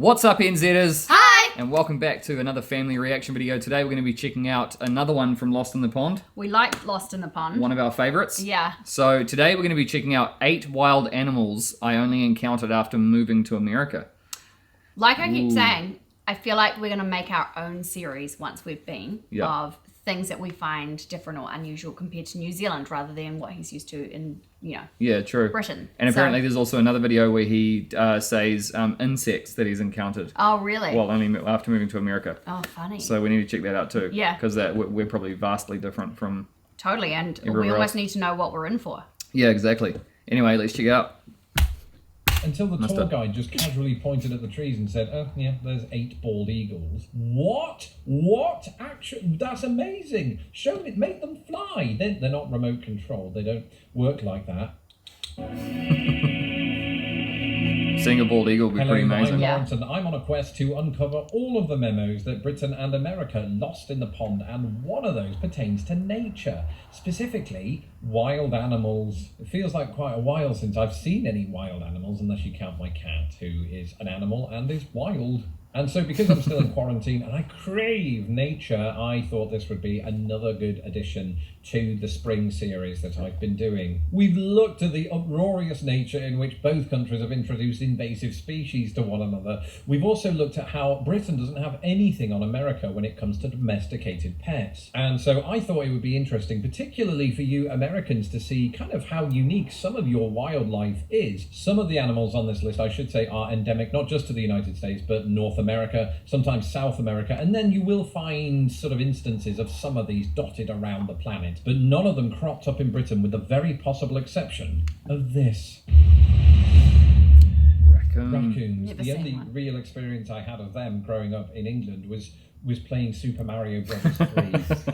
What's up, NZers? Hi! And welcome back to another family reaction video. Today we're going to be checking out another one from Lost in the Pond. We like Lost in the Pond. One of our favourites. Yeah. So today we're going to be checking out 8 wild animals I only encountered after moving to America. Like I keep saying, I feel like we're going to make our own series once we've been of things that we find different or unusual compared to New Zealand rather than what he's used to in, Yeah, true. Britain. And apparently there's also another video where he says insects that he's encountered. Oh, really? Well, only after moving to America. Oh, funny. So we need to check that out too. Yeah. Because we're probably vastly different from... Totally, and everywhere we almost else. need to know what we're in for. Yeah, exactly. Anyway, let's check it out. Until the tour guide just casually pointed at the trees and said, oh, yeah, there's 8 bald eagles. What? What? Actually, that's amazing. Show it, make them fly. They're not remote controlled. They don't work like that. Seeing a bald eagle would be pretty amazing. I'm Lawrence, and I'm on a quest to uncover all of the memos that Britain and America lost in the pond, and one of those pertains to nature, specifically wild animals. It feels like quite a while since I've seen any wild animals, unless you count my cat, who is an animal and is wild. And so because I'm still in quarantine and I crave nature, I thought this would be another good addition to the spring series that I've been doing. We've looked at the uproarious nature in which both countries have introduced invasive species to one another. We've also looked at how Britain doesn't have anything on America when it comes to domesticated pets. And so I thought it would be interesting, particularly for you Americans, to see kind of how unique some of your wildlife is. Some of the animals on this list, I should say, are endemic not just to the United States, but North America, sometimes South America, and then you will find sort of instances of some of these dotted around the planet, but none of them cropped up in Britain with the very possible exception of this. Raccoons. Never The seen only one. real experience I had of them growing up in England was playing Super Mario Bros. 3,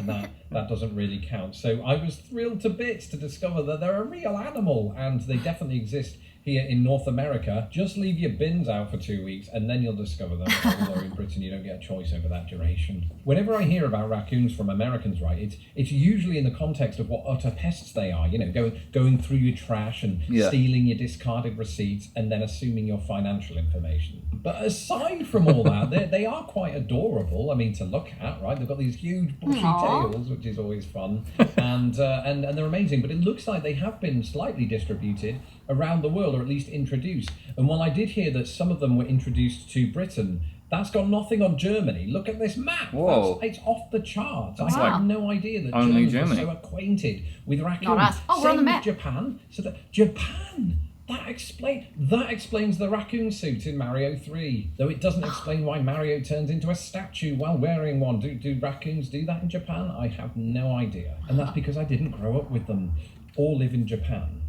and that doesn't really count. So I was thrilled to bits to discover that they're a real animal, and they definitely exist here in North America. Just leave your bins out for 2 weeks and then you'll discover them. Although in Britain you don't get a choice over that duration. Whenever I hear about raccoons from Americans, right, it's usually in the context of what utter pests they are, going through your trash and stealing your discarded receipts and then assuming your financial information. But aside from all that, they are quite adorable, I mean, to look at, right? They've got these huge bushy tails, which is always fun, and they're amazing, but it looks like they have been slightly distributed around the world, or at least introduced. And while I did hear that some of them were introduced to Britain, that's got nothing on Germany. Look at this map. Whoa. It's off the charts. That's I had no idea that only Germans Germany were so acquainted with raccoons. Not us. Oh, we're on the Same map. with Japan. So that Japan, that explains the raccoon suit in Mario 3. Though it doesn't explain why Mario turns into a statue while wearing one. Do raccoons do that in Japan? I have no idea. And that's because I didn't grow up with them or live in Japan.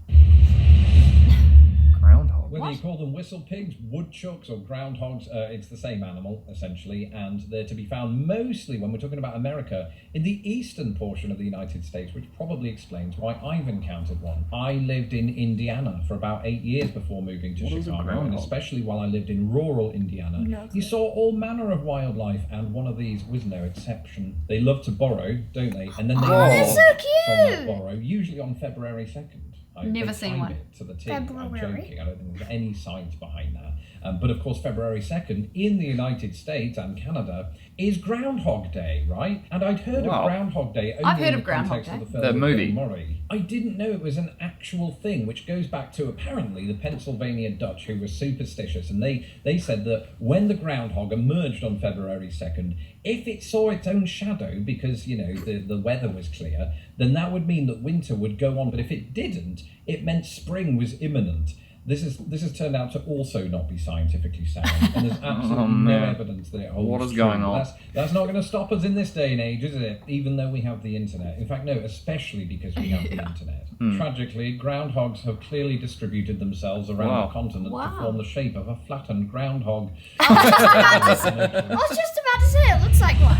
Groundhog. Whether you call them whistle pigs, woodchucks, or groundhogs, it's the same animal, essentially, and they're to be found mostly, when we're talking about America, in the eastern portion of the United States, which probably explains why I've encountered one. I lived in Indiana for about 8 years before moving to Chicago, and especially while I lived in rural Indiana, you saw all manner of wildlife, and one of these was no exception. They love to borrow, don't they? And then they they're so from that cute! borrow, usually on February 2nd. Never seen one. To the T. I'm joking. I don't think there's any science behind that. But of course, February 2nd in the United States and Canada is Groundhog Day, right? And I'd heard of Groundhog Day only I've heard in of the Groundhog context Day. of the film The with movie. Bill Murray. I didn't know it was an actual thing, which goes back to apparently the Pennsylvania Dutch, who were superstitious, and they said that when the groundhog emerged on February 2nd, if it saw its own shadow, because the weather was clear, then that would mean that winter would go on. But if it didn't, it meant spring was imminent. This has turned out to also not be scientifically sound, and there's absolutely no evidence that it holds What is true. going on? That's not going to stop us in this day and age, is it? Even though we have the internet. In fact, no, especially because we have the internet. Tragically, groundhogs have clearly distributed themselves around the continent to form the shape of a flattened groundhog. I was just about to say, it looks like one.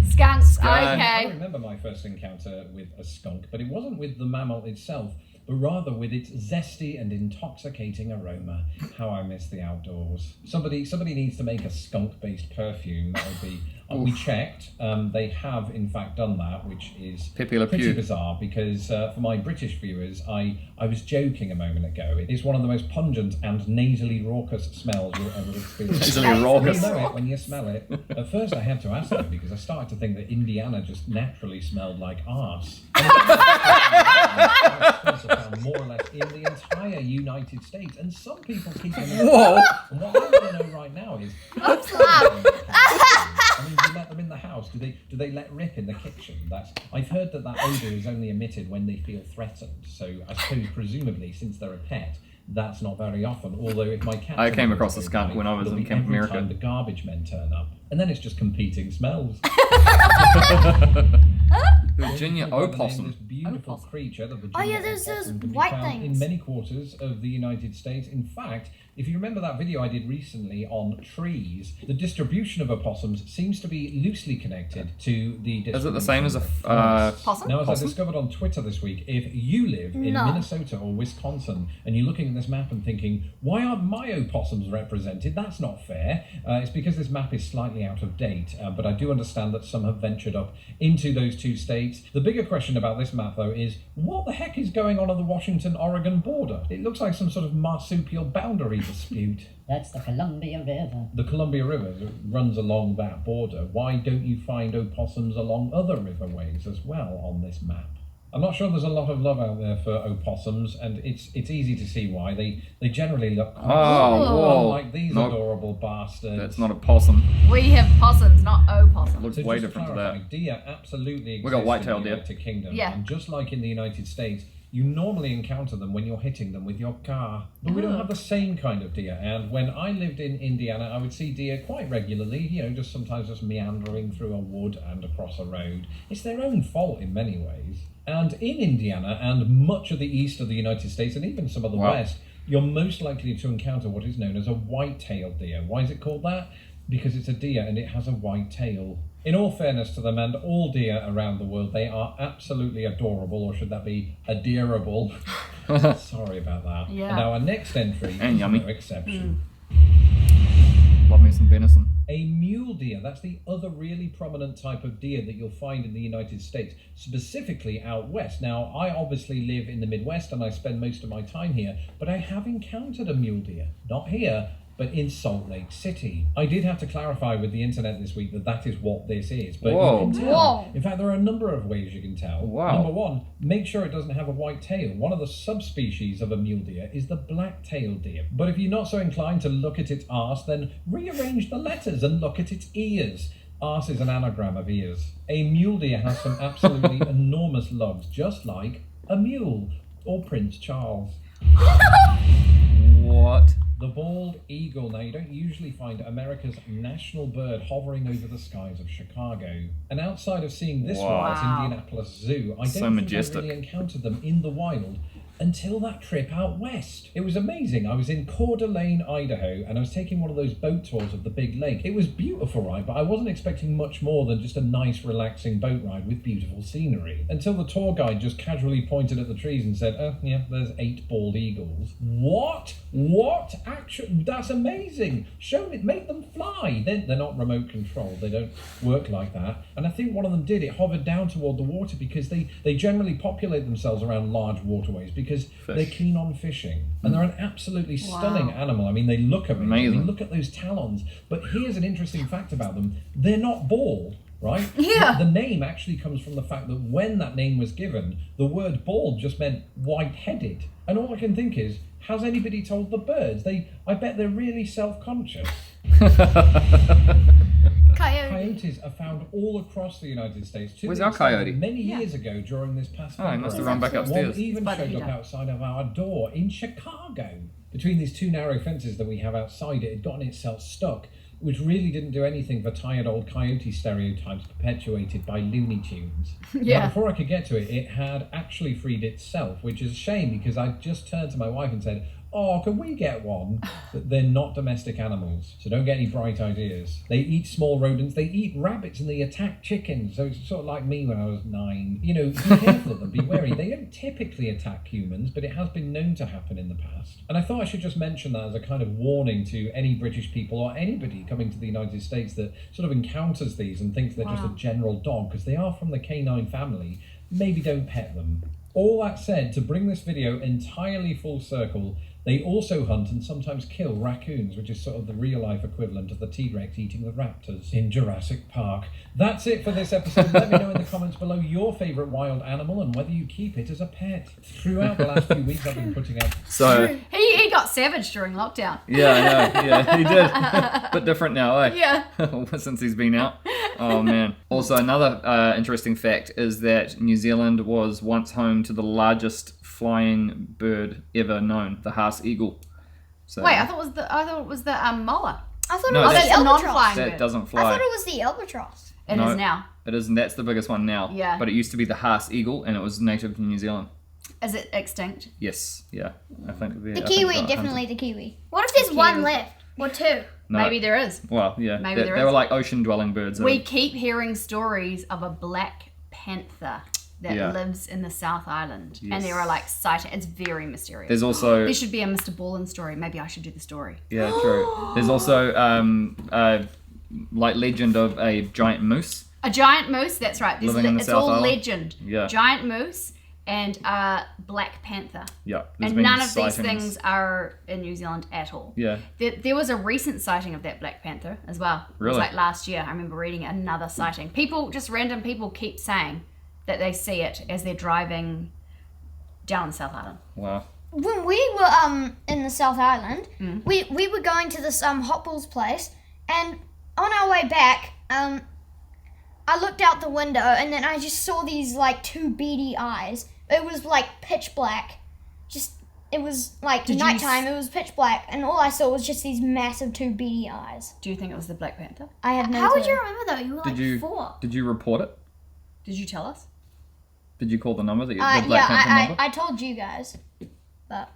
Skunks, I okay. remember my first encounter with a skunk, but it wasn't with the mammal itself, but rather with its zesty and intoxicating aroma. How I miss the outdoors. Somebody needs to make a skunk-based perfume. That would be We checked. They have, in fact, done that, which is Pepe Le pretty Pew. bizarre because for my British viewers, I was joking a moment ago. It's one of the most pungent and nasally raucous smells you'll ever experience. Nasally raucous. You know it when you smell it. At first, I had to ask them because I started to think that Indiana just naturally smelled like arse. More or less in the entire United States, and some people keep them. Whoa! And what I want to know right now is, I mean, do you let them in the house? Do they let rip in the kitchen? I've heard that odour is only emitted when they feel threatened. So I suppose, presumably, since they're a pet, that's not very often. Although if my cat, I came across a skunk when I was in Camp America. Time the garbage men turn up, and then it's just competing smells. Virginia opossum. This beautiful creature, the Virginia Oh yeah, there's those opossum, can be white found things. in many quarters of the United States. In fact, if you remember that video I did recently on trees, the distribution of opossums seems to be loosely connected to the distribution. Is it the same as a Possum? Now, as possum? I discovered on Twitter this week, if you live in Minnesota or Wisconsin and you're looking at this map and thinking, why aren't my opossums represented? That's not fair. It's because this map is slightly out of date, but I do understand that some have ventured up into those two states. The bigger question about this map, though, is what the heck is going on at the Washington-Oregon border? It looks like some sort of marsupial boundary dispute. That's the Columbia River. The Columbia River runs along that border. Why don't you find opossums along other riverways as well on this map? I'm not sure there's a lot of love out there for opossums, and it's easy to see why. They generally look whoa. like these Nope. adorable bastards. That's not a possum. We have possums, not opossums. Looks So way just to different to clarify, that. deer absolutely exist We got whitetail in the deer. United Kingdom. Yeah. And just like in the United States, you normally encounter them when you're hitting them with your car. But we don't have the same kind of deer. And when I lived in Indiana, I would see deer quite regularly, just sometimes just meandering through a wood and across a road. It's their own fault in many ways. And in Indiana and much of the east of the United States, and even some of the Wow. west, you're most likely to encounter what is known as a white-tailed deer. Why is it called that? Because it's a deer and it has a white tail. In all fairness to them and all deer around the world, they are absolutely adorable, or should that be adorable? Sorry about that. Yeah. And now our next entry And is yummy. no exception. Love me some venison. A mule deer, that's the other really prominent type of deer that you'll find in the United States, specifically out west. Now, I obviously live in the Midwest and I spend most of my time here, but I have encountered a mule deer. Not here, but in Salt Lake City. I did have to clarify with the internet this week that is what this is, but Whoa. you can tell. Whoa. In fact, there are a number of ways you can tell. Wow. Number one, make sure it doesn't have a white tail. One of the subspecies of a mule deer is the black-tailed deer. But if you're not so inclined to look at its arse, then rearrange the letters and look at its ears. Arse is an anagram of ears. A mule deer has some absolutely enormous lugs, just like a mule or Prince Charles. What? The bald eagle. Now, you don't usually find America's national bird hovering over the skies of Chicago. And outside of seeing this one Wow. at Indianapolis Zoo, I don't think majestic. I really encountered them in the wild until that trip out west. It was amazing. I was in Coeur d'Alene, Idaho, and I was taking one of those boat tours of the big lake. It was beautiful, right? But I wasn't expecting much more than just a nice, relaxing boat ride with beautiful scenery. Until the tour guide just casually pointed at the trees and said, oh, yeah, there's 8 bald eagles. What? What? Actually, that's amazing. Show me, make them fly. They're not remote controlled. They don't work like that. And I think one of them did. It hovered down toward the water because they generally populate themselves around large waterways because they're keen on fishing. And they're an absolutely stunning animal. I mean, they look amazing. I Amazing. mean, look at those talons. But here's an interesting fact about them. They're not bald, right? Yeah. The name actually comes from the fact that when that name was given, the word bald just meant white-headed. And all I can think is, has anybody told the birds? I bet they're really self-conscious. Coyote. Coyotes are found all across the United States. To Where's the our extent that coyote? Many years ago, during this past Oh, he must have February, run back upstairs. one even But showed he up don't. outside of our door in Chicago. Between these 2 narrow fences that we have outside, it had gotten itself stuck, which really didn't do anything for tired old coyote stereotypes perpetuated by Looney Tunes. Yeah. Now, before I could get to it, it had actually freed itself, which is a shame because I just turned to my wife and said, oh, can we get one? But they're not domestic animals, so don't get any bright ideas. They eat small rodents, they eat rabbits, and they attack chickens. So it's sort of like me when I was 9. You know, be careful of them, be wary. They don't typically attack humans, but it has been known to happen in the past. And I thought I should just mention that as a kind of warning to any British people or anybody coming to the United States that sort of encounters these and thinks they're just a general dog, because they are from the canine family. Maybe don't pet them. All that said, to bring this video entirely full circle, they also hunt and sometimes kill raccoons, which is sort of the real-life equivalent of the T-Rex eating the raptors in Jurassic Park. That's it for this episode. Let me know in the comments below your favourite wild animal and whether you keep it as a pet. Throughout the last few weeks, I've been putting out... So He got savage during lockdown. yeah, I know. Yeah, he did. But different now, eh? Yeah. Since he's been out. Oh man. Also, another interesting fact is that New Zealand was once home to the largest flying bird ever known, the Haas eagle. So, Wait, I thought it was the moa. I thought No, it was that's the a albatross. non-flying that bird. doesn't I fly. thought it was the albatross. It No. is now. It is, and that's the biggest one now. Yeah. But it used to be the Haas eagle, and it was native to New Zealand. Is it extinct? Yes. Yeah. I think The kiwi, definitely the kiwi. What if there's The one kiwi. left? Or two? No. Maybe there is. Well, yeah. Maybe there they is. were like ocean-dwelling birds. We keep hearing stories of a black panther that Yeah. lives in the South Island. Yes. And there are like sightings. It's very mysterious. There's also There should be a Mr. Ballin story. Maybe I should do the story. yeah, true. There's also like legend of a giant moose. A giant moose, that's right. Living in the It's South all Island. legend. Yeah. Giant moose and black panther. Yeah. There's And been none of sightings. these things are in New Zealand at all. Yeah. There was a recent sighting of that black panther as well. It was Really? like last year. I remember reading another sighting. Random people keep saying that they see it as they're driving down the South Island. Wow. When we were in the South Island, we were going to this Hot Balls place, and on our way back, I looked out the window and then I just saw these like two beady eyes. It was like pitch black. It was like Did you nighttime, it was pitch black, and all I saw was just these massive two beady eyes. Do you think it was the black panther? I had no How would clue. you remember though? You were like 4. Did you report it? Did you tell us? Did you call the number? The Yeah, Black Panther number? I told you guys. But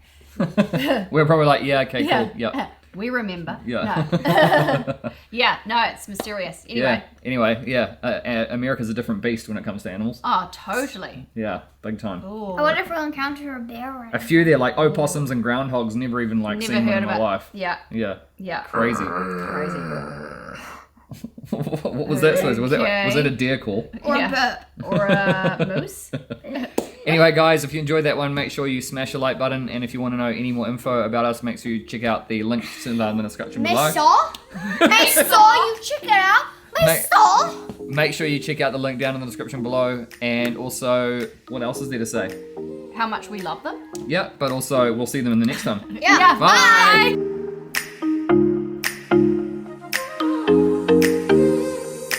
We're probably like, yeah, okay, cool. Yep. We remember. Yeah. No. Yeah, no, it's mysterious. Anyway. Yeah. Anyway, yeah. America's a different beast when it comes to animals. Oh, totally. Yeah, big time. Ooh. I wonder if we'll encounter a bear right A few there, like opossums and groundhogs, never even like Never seen one heard in of my it. life. Yeah. Yeah. Yeah. Crazy. Crazy. What was that supposed to be? Was that a deer call? or Yeah. a bird. Or a moose. Anyway, guys, if you enjoyed that one, make sure you smash the like button. And if you want to know any more info about us, make sure you check out the links in the description below. Miss Saw? Hey Saw, you check it out. Miss Saw. Make sure you check out the link down in the description below. And also, what else is there to say? How much we love them. Yeah, but also, we'll see them in the next time. Yeah. Bye.